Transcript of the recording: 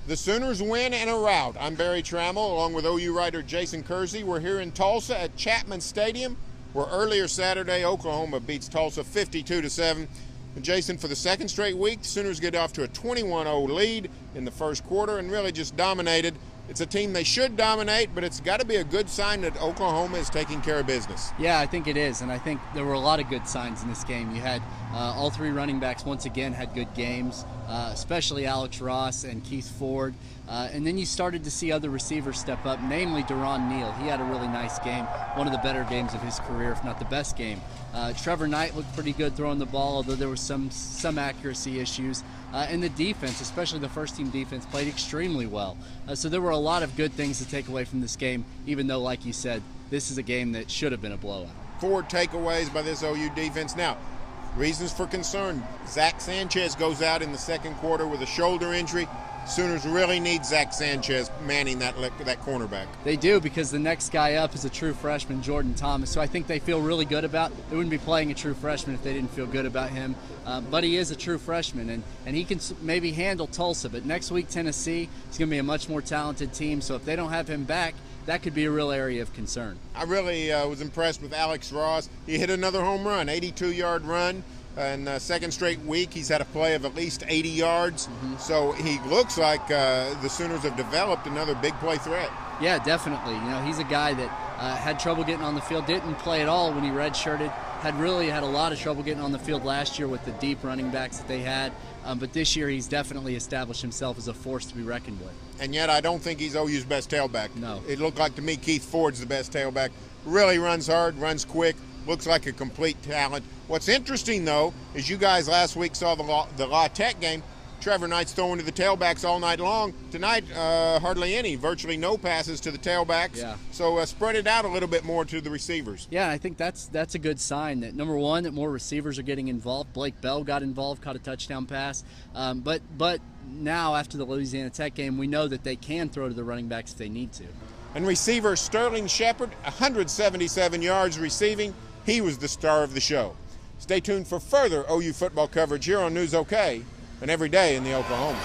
The Sooners win and a rout. I'm Barry Tramel, along with OU writer Jason Kersey. We're here in Tulsa at Chapman Stadium, where earlier Saturday Oklahoma beats Tulsa 52-7. And Jason, for the second straight week, the Sooners get off to a 21-0 lead in the first quarter and really just dominated. It's a team they should dominate, but it's got to be a good sign that Oklahoma is taking care of business. Yeah, I think it is, and I think there were a lot of good signs in this game. You had all three running backs once again had good games, especially Alex Ross and Keith Ford. And then you started to see other receivers step up, namely Deron Neal. He had a really nice game, one of the better games of his career, if not the best game. Trevor Knight looked pretty good throwing the ball, although there were some accuracy issues. And the defense, especially the first-team defense, played extremely well. So there were a lot of good things to take away from this game, even though, like you said, this is a game that should have been a blowout. 4 takeaways by this OU defense. Now, reasons for concern. Zach Sanchez goes out in the second quarter with a shoulder injury. Sooners really need Zach Sanchez manning that cornerback. They do, because the next guy up is a true freshman, Jordan Thomas, who I think they feel really good about. They wouldn't be playing a true freshman if they didn't feel good about him. But he is a true freshman, and he can maybe handle Tulsa. But next week, Tennessee is going to be a much more talented team. So if they don't have him back, that could be a real area of concern. I really was impressed with Alex Ross. He hit another home run, 82-yard run. And second straight week, he's had a play of at least 80 yards. So he looks like the Sooners have developed another big play threat. Yeah, definitely. You know, he's a guy that had trouble getting on the field, didn't play at all when he redshirted, had a lot of trouble getting on the field last year with the deep running backs that they had. But this year, he's definitely established himself as a force to be reckoned with. And yet, I don't think he's OU's best tailback. No. It looked like to me Keith Ford's the best tailback. Really runs hard, runs quick, looks like a complete talent. What's interesting, though, is you guys last week saw the La Tech game. Trevor Knight's throwing to the tailbacks all night long. Tonight, hardly any, virtually no passes to the tailbacks. Yeah. So spread it out a little bit more to the receivers. Yeah, I think that's a good sign that, number one, that more receivers are getting involved. Blake Bell got involved, caught a touchdown pass. But now, after the Louisiana Tech game, we know that they can throw to the running backs if they need to. And receiver Sterling Shepard, 177 yards receiving. He was the star of the show. Stay tuned for further OU football coverage here on News OK and every day in the Oklahoma.